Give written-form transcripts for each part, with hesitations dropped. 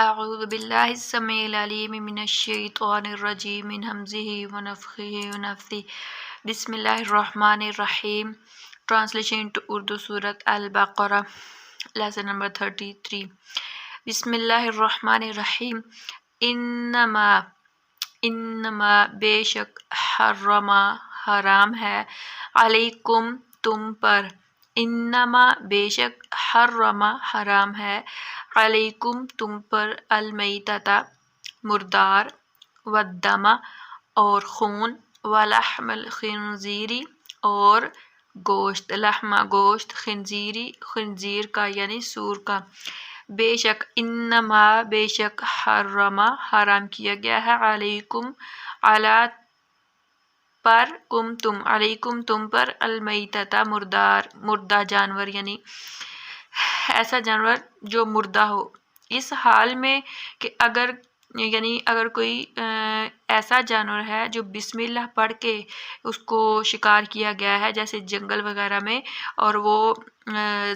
اعوذ باللہ السمیع العلیم من الشیطان الرجیم من ہمزہ ونفخہ ونفثہ بسم اللہ الرحمن الرحیم. Translation to Urdu Surat Al-Baqarah Lesson number 33. بسم اللہ الرحمن الرحیم. انما بے شک حرما حرام ہے علیکم تم پر. انما بے شک حرما حرام ہے علیکم تم پر المیتۃ مردار والدم اور خون ولحم الخنزیر اور گوشت لحمہ گوشت خنزیری خنزیر کا یعنی سور کا. بے شک انما بے شک حرما حرام کیا گیا ہے علیکم علی پر کم تم علیکم تم پر المیتۃ مردہ جانور یعنی ایسا جانور جو مردہ ہو. اس حال میں کہ اگر کوئی ایسا جانور ہے جو بسم اللہ پڑھ کے اس کو شکار کیا گیا ہے جیسے جنگل وغیرہ میں اور وہ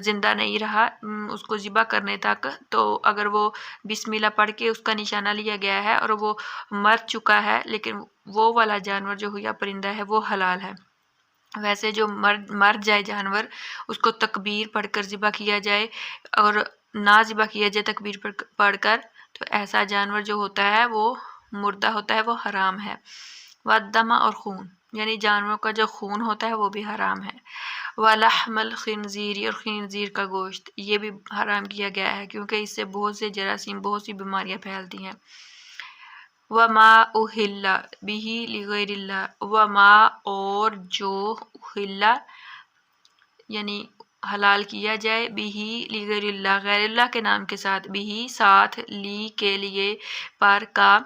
زندہ نہیں رہا اس کو ذبح کرنے تک، تو اگر وہ بسم اللہ پڑھ کے اس کا نشانہ لیا گیا ہے اور وہ مر چکا ہے لیکن وہ والا جانور جو یا پرندہ ہے وہ حلال ہے. ویسے جو مر جائے جانور اس کو تکبیر پڑھ کر ذبح کیا جائے اور نہ ذبح کیا جائے تکبیر پڑھ کر، تو ایسا جانور جو ہوتا ہے وہ مردہ ہوتا ہے، وہ حرام ہے. والدم اور خون یعنی جانوروں کا جو خون ہوتا ہے وہ بھی حرام ہے. ولحم الخنزیر اور خنزیر کا گوشت یہ بھی حرام کیا گیا ہے کیونکہ اس سے بہت سے جراثیم بہت سی بیماریاں پھیلتی ہیں. وما اہل بہ لغیر اللہ وما اور جو اہل یعنی حلال کیا جائے بہ لغیر اللہ غیر اللہ کے نام کے ساتھ، بہ ساتھ، لی کے لیے، پر کا،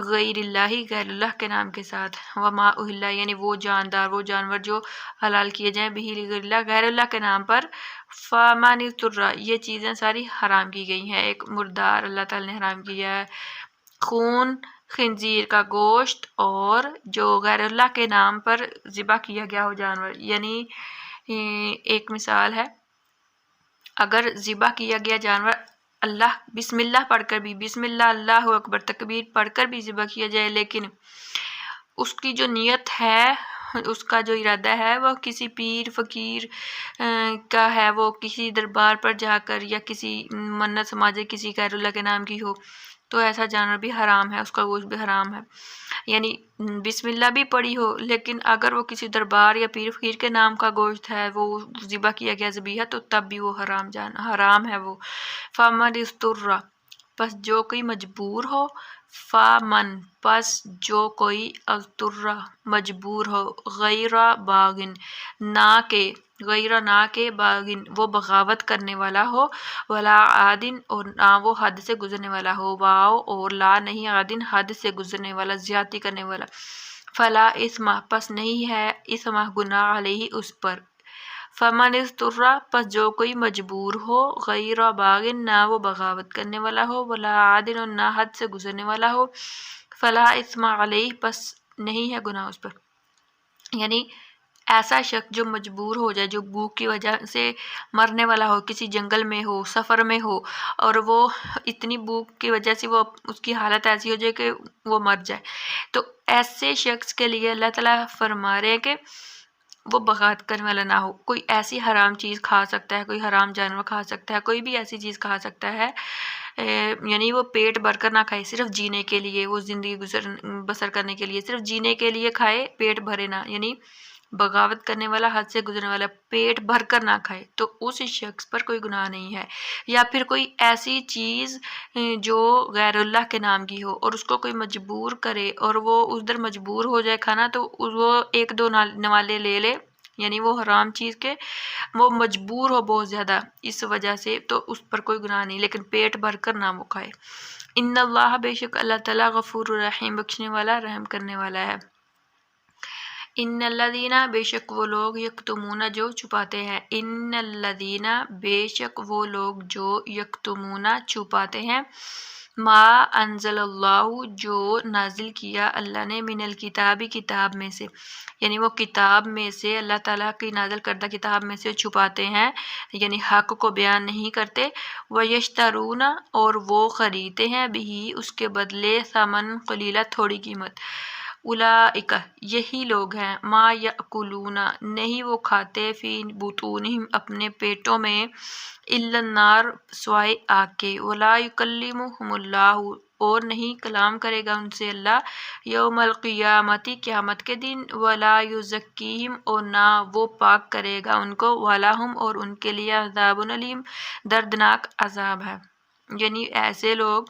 غیر اللہ غیر اللہ کے نام کے ساتھ. وما اہل یعنی وہ جاندار وہ جانور جو حلال کیے جائیں بہ لغیر اللہ غیر اللہ کے نام پر. فمن اضطر یہ چیزیں ساری حرام کی گئی ہیں. ایک مردار اللہ تعالی نے حرام کیا ہے، خون خنزیر کا گوشت اور جو غیر اللہ کے نام پر ذبح کیا گیا ہو جانور. یعنی ایک مثال ہے، اگر ذبح کیا گیا جانور اللہ بسم اللہ پڑھ کر بھی بسم اللہ اللہ اکبر تکبیر پڑھ کر بھی ذبح کیا جائے لیکن اس کی جو نیت ہے اس کا جو ارادہ ہے وہ کسی پیر فقیر کا ہے، وہ کسی دربار پر جا کر یا کسی منت سماجے کسی غیر اللہ کے نام کی ہو، تو ایسا جانور بھی حرام ہے، اس کا گوشت بھی حرام ہے. یعنی بسم اللہ بھی پڑھی ہو لیکن اگر وہ کسی دربار یا پیر فقیر کے نام کا گوشت ہے وہ ذبح کیا گیا ذبیحہ تو تب بھی وہ حرام ہے وہ. فمن اضطر پس جو کوئی مجبور ہو، فمن پس جو کوئی اضطر مجبور ہو، غیر باغن نہ کہ باغن وہ بغاوت کرنے والا ہو، ولا عادن اور نہ وہ حد سے گزرنے والا ہو، واو اور لا نہیں عادن حد سے گزرنے والا زیادتی کرنے والا. فلا اثم پس نہیں ہے اثم گناہ علیہ اس پر. فمن اضطر پس جو کوئی مجبور ہو، غیر باغن نہ وہ بغاوت کرنے والا ہو، ولا عادن اور نہ حد سے گزرنے والا ہو، فلا اثم علیہ پس نہیں ہے گناہ اس پر. یعنی ایسا شخص جو مجبور ہو جائے، جو بھوک کی وجہ سے مرنے والا ہو، کسی جنگل میں ہو، سفر میں ہو اور وہ اتنی بھوک کی وجہ سے وہ اس کی حالت ایسی ہو جائے کہ وہ مر جائے، تو ایسے شخص کے لیے اللہ تعالیٰ فرما رہے ہیں کہ وہ بغاوت کرنے والا نہ ہو. کوئی ایسی حرام چیز کھا سکتا ہے، کوئی حرام جانور کھا سکتا ہے، کوئی بھی ایسی چیز کھا سکتا ہے، یعنی وہ پیٹ بھر کر نہ کھائے، صرف جینے کے لیے، وہ زندگی بسر کرنے کے لیے صرف جینے کے لیے کھائے، پیٹ بھرے نہ. یعنی بغاوت کرنے والا حد سے گزرنے والا پیٹ بھر کر نہ کھائے تو اس شخص پر کوئی گناہ نہیں ہے. یا پھر کوئی ایسی چیز جو غیر اللہ کے نام کی ہو اور اس کو کوئی مجبور کرے اور وہ ادھر مجبور ہو جائے کھانا، تو وہ ایک دو نوالے لے لے، یعنی وہ حرام چیز کے وہ مجبور ہو بہت زیادہ اس وجہ سے، تو اس پر کوئی گناہ نہیں، لیکن پیٹ بھر کر نہ وہ کھائے. ان اللہ بے شک اللہ تعالیٰ غفور الرحیم بخشنے والا رحم کرنے والا ہے. ان الذین بے شک وہ لوگ یکتمون جو چھپاتے ہیں، ان الذین بے شک وہ لوگ جو یکتمون چھپاتے ہیں، ما انزل اللہ جو نازل کیا اللہ نے من الکتاب کتاب میں سے، یعنی وہ کتاب میں سے اللہ تعالیٰ کی نازل کردہ کتاب میں سے چھپاتے ہیں، یعنی حق کو بیان نہیں کرتے، وَيَشْتَرُونَ اور وہ خریدتے ہیں بھی اس کے بدلے ثمن قلیلہ تھوڑی قیمت، اولئک یہی لوگ ہیں، ما یأکلون نہیں وہ کھاتے، فی بطونہم اپنے پیٹوں میں، الا النار سوائے آگ کے، ولا یکلمہم اللہ اور نہیں کلام کرے گا ان سے اللہ، یوم القیامتی قیامت کے دن، ولا یزکیہم اور نہ وہ پاک کرے گا ان کو، وَلَهُمْ اور ان کے لیے عذاب علیم دردناک عذاب ہے۔ یعنی ایسے لوگ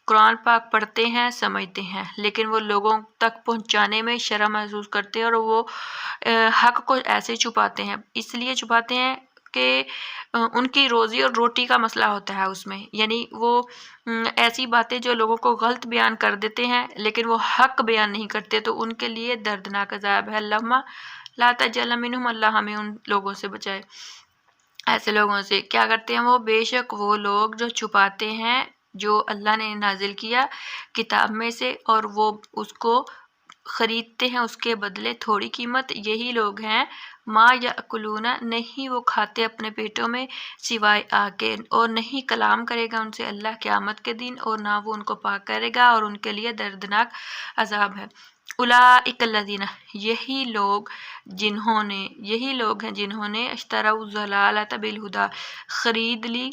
قرآن پاک پڑھتے ہیں سمجھتے ہیں لیکن وہ لوگوں تک پہنچانے میں شرم محسوس کرتے ہیں اور وہ حق کو ایسے چھپاتے ہیں، اس لیے چھپاتے ہیں کہ ان کی روزی اور روٹی کا مسئلہ ہوتا ہے اس میں، یعنی وہ ایسی باتیں جو لوگوں کو غلط بیان کر دیتے ہیں لیکن وہ حق بیان نہیں کرتے تو ان کے لیے دردناک عذاب ہے۔ اللہم لا تجعلنا منہم، اللہ ہمیں ان لوگوں سے بچائے، ایسے لوگوں سے کیا کرتے ہیں وہ، بے شک وہ لوگ جو چھپاتے ہیں جو اللہ نے نازل کیا کتاب میں سے اور وہ اس کو خریدتے ہیں اس کے بدلے تھوڑی قیمت، یہی لوگ ہیں ما یأکلون نہیں وہ کھاتے اپنے پیٹوں میں سوائے آگ کے، اور نہیں کلام کرے گا ان سے اللہ قیامت کے دن اور نہ وہ ان کو پاک کرے گا اور ان کے لیے دردناک عذاب ہے۔ اولئک الذین یہی لوگ ہیں جنہوں نے اشتروا الضلالۃ بالہدی خرید لی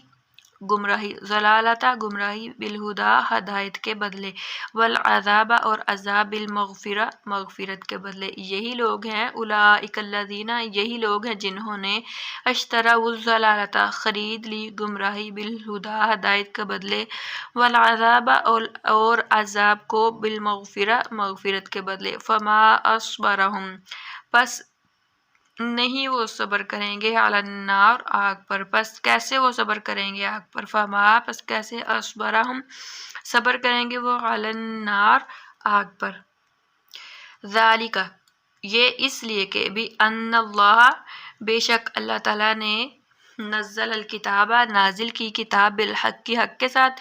گمراہی، ضلالت گمراہی، بالہدا ہدایت کے بدلے، والعذاب اور عذاب بالمغفرہ مغفرت کے بدلے، یہی لوگ ہیں اولئک الذین یہی لوگ ہیں جنہوں نے اشتروا الضلالۃ خرید لی گمراہی بالہدا ہدایت کے بدلے، والعذاب اور عذاب کو بالمغفرہ مغفرت کے بدلے، فما اصبرہم پس نہیں وہ صبر کریں گے علی النار آگ پر، پس کیسے وہ صبر کریں گے آگ پر، فما پس کیسے اصبرہم صبر کریں گے وہ علی النار آگ پر، ذالک یہ اس لیے کہ بھی ان اللہ بے شک اللہ تعالیٰ نے نزل الکتاب نازل کی کتاب بالحق کی حق کے ساتھ،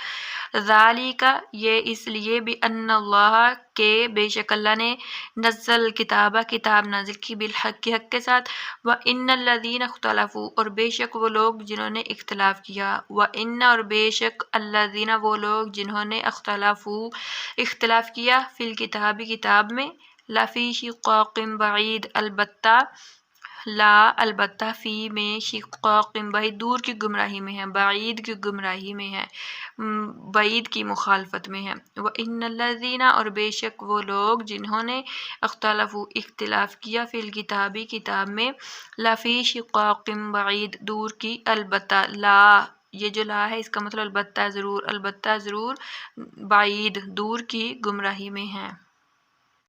ذالک یہ اس لیے بھی ان اللہ کہ بے شک اللہ نے نزل الکتاب کتاب نازل کی بالحق کی حق کے ساتھ، وَإِنَّ الَّذِينَ اخْتَلَفُوا اور بے شک وہ لوگ جنہوں نے اختلاف کیا، وَإِنَّ اور بے شک الَّذِينَ وہ لوگ جنہوں نے اختلاف کیا فی الکتاب کتاب میں، لفی شقاق بعید البتہ فی میں شقاق بعید دور کی گمراہی میں ہے، بعید کی گمراہی میں ہے، بعید کی مخالفت میں ہے، وَإِنَّ الَّذِينَ اور بے شک وہ لوگ جنہوں نے اختلاف کیا فی الکتاب کتاب میں، لفی شقاق بعید دور کی، البتہ لا یہ جو لا ہے اس کا مطلب البتہ ضرور بعید دور کی گمراہی میں ہے۔